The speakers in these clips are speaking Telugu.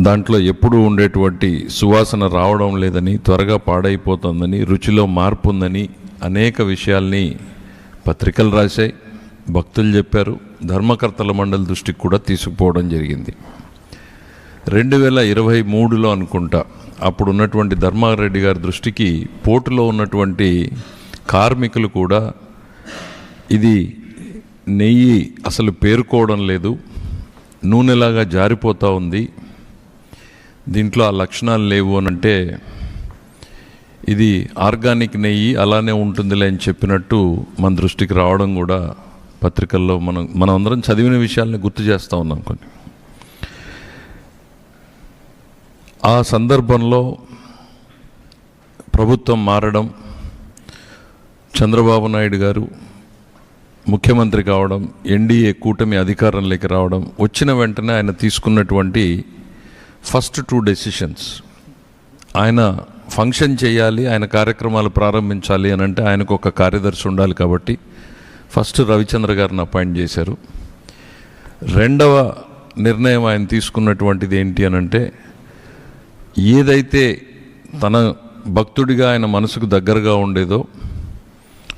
దాంట్లో ఎప్పుడూ ఉండేటువంటి సువాసన రావడం లేదని, త్వరగా పాడైపోతుందని, రుచిలో మార్పు ఉందని అనేక విషయాల్ని పత్రికలు రాశాయి, భక్తులు చెప్పారు, ధర్మకర్తల మండలి దృష్టికి కూడా తీసుకుపోవడం జరిగింది. 2023లో అనుకుంటా అప్పుడు ఉన్నటువంటి ధర్మారెడ్డి గారి దృష్టికి పోర్టులో ఉన్నటువంటి కార్మికులు కూడా ఇది నెయ్యి అసలు పేరుకోవడం లేదు, నూనెలాగా జారిపోతూ ఉంది, దీంట్లో ఆ లక్షణాలు లేవు అని అంటే ఇది ఆర్గానిక్ నెయ్యి అలానే ఉంటుందిలే అని చెప్పినట్టు మన దృష్టికి రావడం కూడా పత్రికల్లో మనం అందరం చదివిన విషయాల్ని గుర్తు చేస్తూ ఉన్నాం. కొన్ని ఆ సందర్భంలో ప్రభుత్వం మారడం, చంద్రబాబు నాయుడు గారు ముఖ్యమంత్రి కావడం, ఎన్డీఏ కూటమి అధికారంలోకి రావడం, వచ్చిన వెంటనే ఆయన తీసుకున్నటువంటి ఫస్ట్ 2 డెసిషన్స్, ఆయన ఫంక్షన్ చేయాలి, ఆయన కార్యక్రమాలు ప్రారంభించాలి అని అంటే ఆయనకు ఒక కార్యదర్శి ఉండాలి కాబట్టి ఫస్ట్ రవిచంద్ర గారిని అపాయింట్ చేశారు. రెండవ నిర్ణయం ఆయన తీసుకున్నటువంటిది ఏంటి అని అంటే, ఏదైతే తన భక్తుడిగా ఆయన మనసుకు దగ్గరగా ఉండేదో,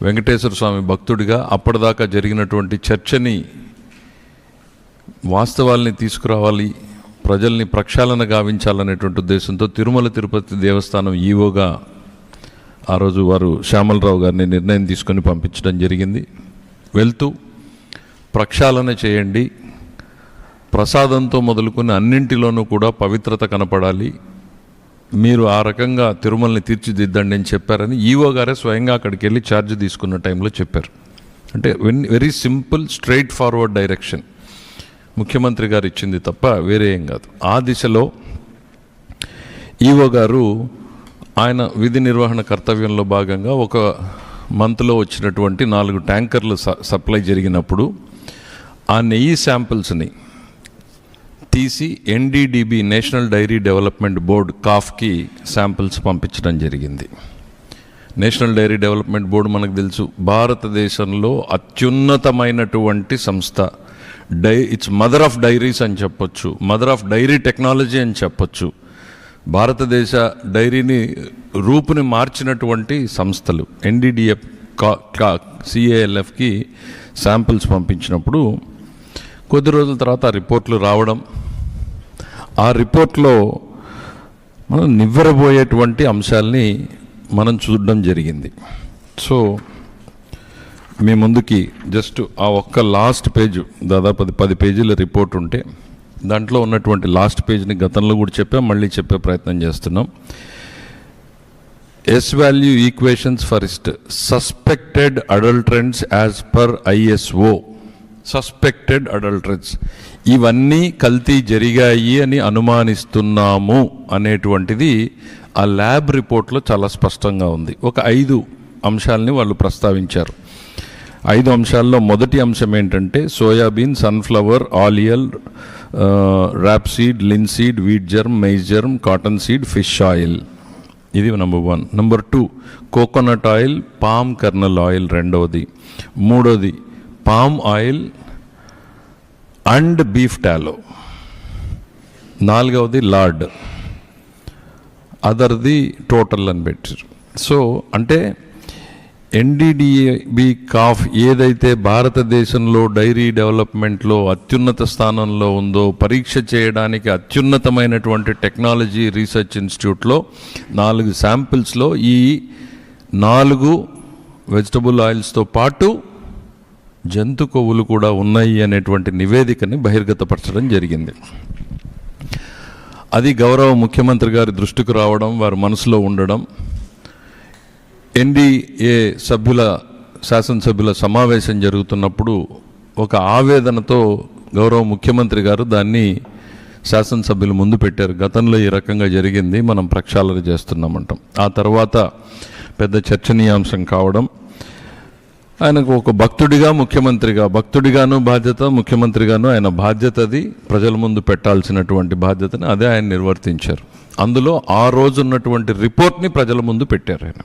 వెంకటేశ్వర స్వామి భక్తుడిగా అప్పటిదాకా జరిగినటువంటి చర్చని, వాస్తవాల్ని తీసుకురావాలి, ప్రజల్ని ప్రక్షాళన గావించాలనేటువంటి ఉద్దేశంతో తిరుమల తిరుపతి దేవస్థానం ఈవోగా ఆ రోజు వారు శ్యామలరావు గారిని నిర్ణయం తీసుకొని పంపించడం జరిగింది. వెళ్తూ ప్రక్షాళన చేయండి, ప్రసాదంతో మొదలుకొని అన్నింటిలోనూ కూడా పవిత్రత కనపడాలి, మీరు ఆ రకంగా తిరుమలని తీర్చిదిద్దండి అని చెప్పారని ఈవో గారే స్వయంగా అక్కడికి వెళ్ళి ఛార్జ్ తీసుకున్న టైంలో చెప్పారు. అంటే very simple straight forward direction ముఖ్యమంత్రి గారు ఇచ్చింది తప్ప వేరే ఏం కాదు. ఆ దిశలో ఈవో గారు ఆయన విధి నిర్వహణ కర్తవ్యంలో భాగంగా ఒక మంత్లో వచ్చినటువంటి 4 ట్యాంకర్లు సప్లై జరిగినప్పుడు ఆ నెయ్యి శాంపిల్స్ని తీసి NDDB national dairy development board కాఫ్కి శాంపిల్స్ పంపించడం జరిగింది. నేషనల్ డైరీ డెవలప్మెంట్ బోర్డు మనకు తెలుసు, భారతదేశంలో అత్యున్నతమైనటువంటి సంస్థ. ఇట్స్ మదర్ ఆఫ్ డైరీస్ అని చెప్పొచ్చు, మదర్ ఆఫ్ డైరీ టెక్నాలజీ అని చెప్పొచ్చు. భారతదేశ డైరీని రూపుని మార్చినటువంటి సంస్థలు. ఎన్డీడీఎఫ్ CALFకి శాంపిల్స్ పంపించినప్పుడు కొద్ది రోజుల తర్వాత ఆ రిపోర్ట్లు రావడం, ఆ రిపోర్ట్లో మనం నివ్వెరబోయేటువంటి అంశాలని మనం చూడడం జరిగింది. సో మీ ముందుకి జస్ట్ ఆ ఒక్క లాస్ట్ పేజ్, దాదాపు 10 పేజీల రిపోర్ట్ ఉంటే దాంట్లో ఉన్నటువంటి లాస్ట్ పేజ్ని గతంలో కూడా చెప్పాం, మళ్ళీ చెప్పే ప్రయత్నం చేస్తున్నాం. S value equations for suspected adulterants as per ISO. Suspected adulterants, ఇవన్నీ కల్తీ జరిగాయి అని అనుమానిస్తున్నాము అనేటువంటిది ఆ ల్యాబ్ రిపోర్ట్లో చాలా స్పష్టంగా ఉంది. ఒక 5 అంశాలని వాళ్ళు ప్రస్తావించారు. 5 అంశాల్లో మొదటి అంశం ఏంటంటే సోయాబీన్, సన్ఫ్లవర్, ఆలియల్, rapeseed, linseed, wheat germ, maize germ, cotton seed, fish oil. ఇది number 1. Number 2 coconut oil, palm kernel oil రెండవది. మూడోది palm oil and beef tallow. నాలుగవది లార్డ్, అదర్ది టోటల్ అని పెట్టారు. సో అంటే ఎన్డీడీబీ కాఫ్ ఏదైతే భారతదేశంలో డైరీ డెవలప్మెంట్లో అత్యున్నత స్థానంలో ఉందో, పరీక్ష చేయడానికి అత్యున్నతమైనటువంటి టెక్నాలజీ రీసెర్చ్ ఇన్స్టిట్యూట్లో 4 శాంపిల్స్లో ఈ 4 వెజిటబుల్ ఆయిల్స్తో పాటు జంతు కొవ్వులు కూడా ఉన్నాయి అనేటువంటి నివేదికని బహిర్గతపరచడం జరిగింది. అది గౌరవ ముఖ్యమంత్రి గారి దృష్టికి రావడం, వారి మనసులో ఉండడం, ఎన్డీఏ శాసనసభ్యుల సమావేశం జరుగుతున్నప్పుడు ఒక ఆవేదనతో గౌరవ ముఖ్యమంత్రి గారు దాన్ని శాసనసభ్యుల ముందు పెట్టారు. గతంలో ఈ రకంగా జరిగింది, మనం ప్రక్షాళన చేస్తున్నామంటాం. ఆ తర్వాత పెద్ద చర్చనీయాంశం కావడం, ఆయనకు ఒక భక్తుడిగా ముఖ్యమంత్రిగా, భక్తుడిగాను బాధ్యత, ముఖ్యమంత్రిగాను ఆయన బాధ్యతది ప్రజల ముందు పెట్టాల్సినటువంటి బాధ్యతని అదే ఆయన నిర్వర్తించారు. అందులో ఆ రోజు ఉన్నటువంటి రిపోర్ట్ని ప్రజల ముందు పెట్టారు ఆయన.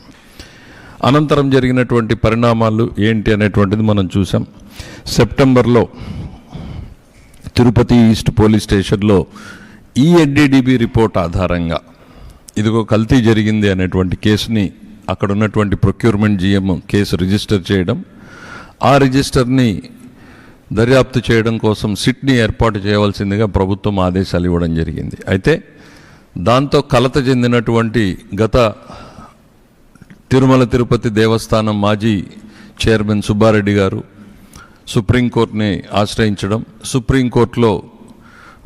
అనంతరం జరిగినటువంటి పరిణామాలు ఏంటి అనేటువంటిది మనం చూసాం. సెప్టెంబర్లో తిరుపతి ఈస్ట్ పోలీస్ స్టేషన్లో ఈ ఎన్డీడీబీ రిపోర్ట్ ఆధారంగా ఇదిగో కల్తీ జరిగింది అనేటువంటి కేసుని అక్కడ ఉన్నటువంటి ప్రొక్యూర్మెంట్ జిఎం కేసు రిజిస్టర్ చేయడం, ఆ రిజిస్టర్ని దర్యాప్తు చేయడం కోసం సిట్ని ఏర్పాటు చేయవలసిందిగా ప్రభుత్వం ఆదేశాలు ఇవ్వడం జరిగింది. అయితే దాంతో కలత చెందినటువంటి గత తిరుమల తిరుపతి దేవస్థానం మాజీ చైర్మన్ సుబ్బారెడ్డి గారు సుప్రీంకోర్టుని ఆశ్రయించడం, సుప్రీంకోర్టులో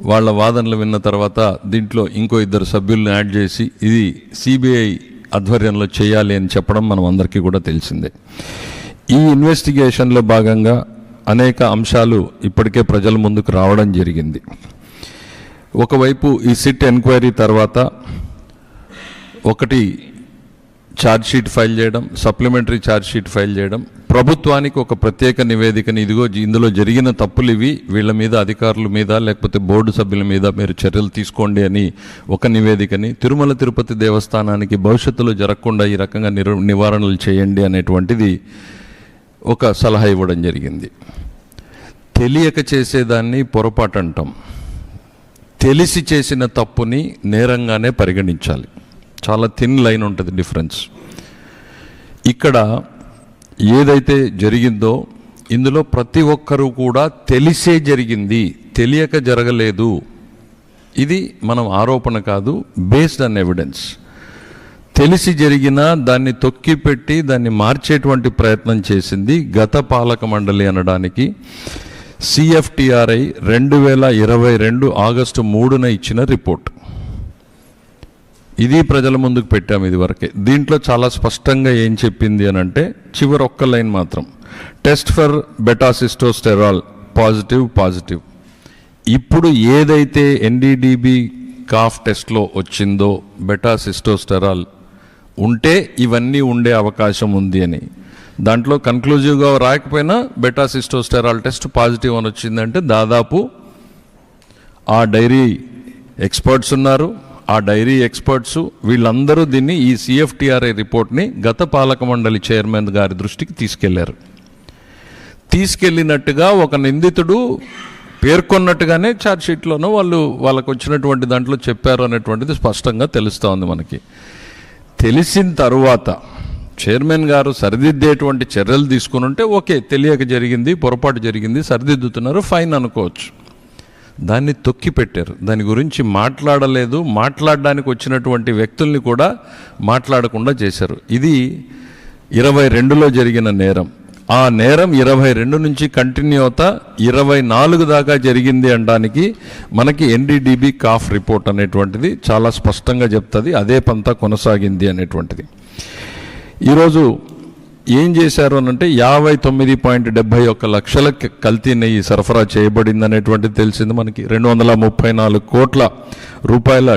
వాళ్ళ వాదనలు విన్న తర్వాత దీంట్లో ఇంకో 2 సభ్యులను యాడ్ చేసి ఇది సిబిఐ ఆధ్వర్యంలో చేయాలి అని చెప్పడం మనం అందరికీ కూడా తెలిసిందే. ఈ ఇన్వెస్టిగేషన్లో భాగంగా అనేక అంశాలు ఇప్పటికే ప్రజల ముందుకు రావడం జరిగింది. ఒకవైపు ఈ సిట్ ఎంక్వైరీ తర్వాత ఒకటి ఛార్జ్షీట్ ఫైల్ చేయడం, సప్లిమెంటరీ ఛార్జ్షీట్ ఫైల్ చేయడం, ప్రభుత్వానికి ఒక ప్రత్యేక నివేదికని ఇదిగో ఇందులో జరిగిన తప్పులు ఇవి, వీళ్ళ మీద అధికారుల మీద లేకపోతే బోర్డు సభ్యుల మీద మీరు చర్యలు తీసుకోండి అని ఒక నివేదికని, తిరుమల తిరుపతి దేవస్థానానికి భవిష్యత్తులో జరగకుండా ఈ రకంగా నివారణలు చేయండి అనేటువంటిది ఒక సలహా ఇవ్వడం జరిగింది. తెలియక చేసేదాన్ని పొరపాటు అంటాం, తెలిసి చేసిన తప్పుని నేరంగానే పరిగణించాలి. చాలా థిన్ లైన్ ఉంటుంది డిఫరెన్స్. ఇక్కడ ఏదైతే జరిగిందో ఇందులో ప్రతి ఒక్కరూ కూడా తెలిసే జరిగింది, తెలియక జరగలేదు. ఇది మనం ఆరోపణ కాదు, బేస్డ్ ఆన్ ఎవిడెన్స్. తెలిసి జరిగినా దాన్ని తొక్కిపెట్టి దాన్ని మార్చేటువంటి ప్రయత్నం చేసింది గత పాలక మండలి అనడానికి సిఎఫ్టిఆర్ఐ 2022 ఆగస్టు 3న ఇచ్చిన రిపోర్ట్. ఇది ప్రజల ముందుకు పెట్టాము ఇదివరకే. దీంట్లో చాలా స్పష్టంగా ఏం చెప్పింది అని అంటే, చివరి ఒక్క లైన్ మాత్రం, టెస్ట్ ఫర్ బెటాసిస్టోస్టెరాల్ పాజిటివ్. ఇప్పుడు ఏదైతే ఎన్డీడీబీ కాఫ్ టెస్ట్లో వచ్చిందో బెటాసిస్టోస్టెరాల్ ఉంటే ఇవన్నీ ఉండే అవకాశం ఉంది అని, దాంట్లో కన్క్లూజివ్గా రాకపోయినా బెటాసిస్టోస్టెరాల్ టెస్ట్ పాజిటివ్ అని వచ్చిందంటే దాదాపు ఆ డైరీ ఎక్స్పర్ట్స్ ఉన్నారు, ఆ డైరీ ఎక్స్పర్ట్స్ వీళ్ళందరూ దీన్ని ఈ సిఎఫ్టిఆర్ఐ రిపోర్ట్ని గత పాలక మండలి చైర్మన్ గారి దృష్టికి తీసుకెళ్లారు. తీసుకెళ్ళినట్టుగా ఒక నిందితుడు పేర్కొన్నట్టుగానే ఛార్జ్షీట్లోనూ వాళ్ళకు వచ్చినటువంటి దాంట్లో చెప్పారు అనేటువంటిది స్పష్టంగా తెలుస్తూ ఉంది మనకి. తెలిసిన తరువాత చైర్మన్ గారు సరిదిద్దేటువంటి చర్యలు తీసుకుని ఉంటే ఓకే, తెలియక జరిగింది, పొరపాటు జరిగింది, సరిదిద్దుతున్నారు, ఫైన్ అనుకోవచ్చు. దాన్ని తొక్కి పెట్టారు, దాని గురించి మాట్లాడలేదు, మాట్లాడడానికి వచ్చినటువంటి వ్యక్తుల్ని కూడా మాట్లాడకుండా చేశారు. ఇది 22లో జరిగిన నేరం. ఆ నేరం 22 నుంచి కంటిన్యూ అవుతా 24 దాకా జరిగింది అనడానికి మనకి ఎన్డీడీబీ కాఫ్ రిపోర్ట్ అనేటువంటిది చాలా స్పష్టంగా చెప్తుంది. అదే పంతా కొనసాగింది అనేటువంటిది. ఈరోజు ఏం చేశారు అనంటే 59.71 లక్షల కల్తీ నెయ్యి సరఫరా చేయబడింది అనేటువంటిది తెలిసింది మనకి. 234 కోట్ల రూపాయల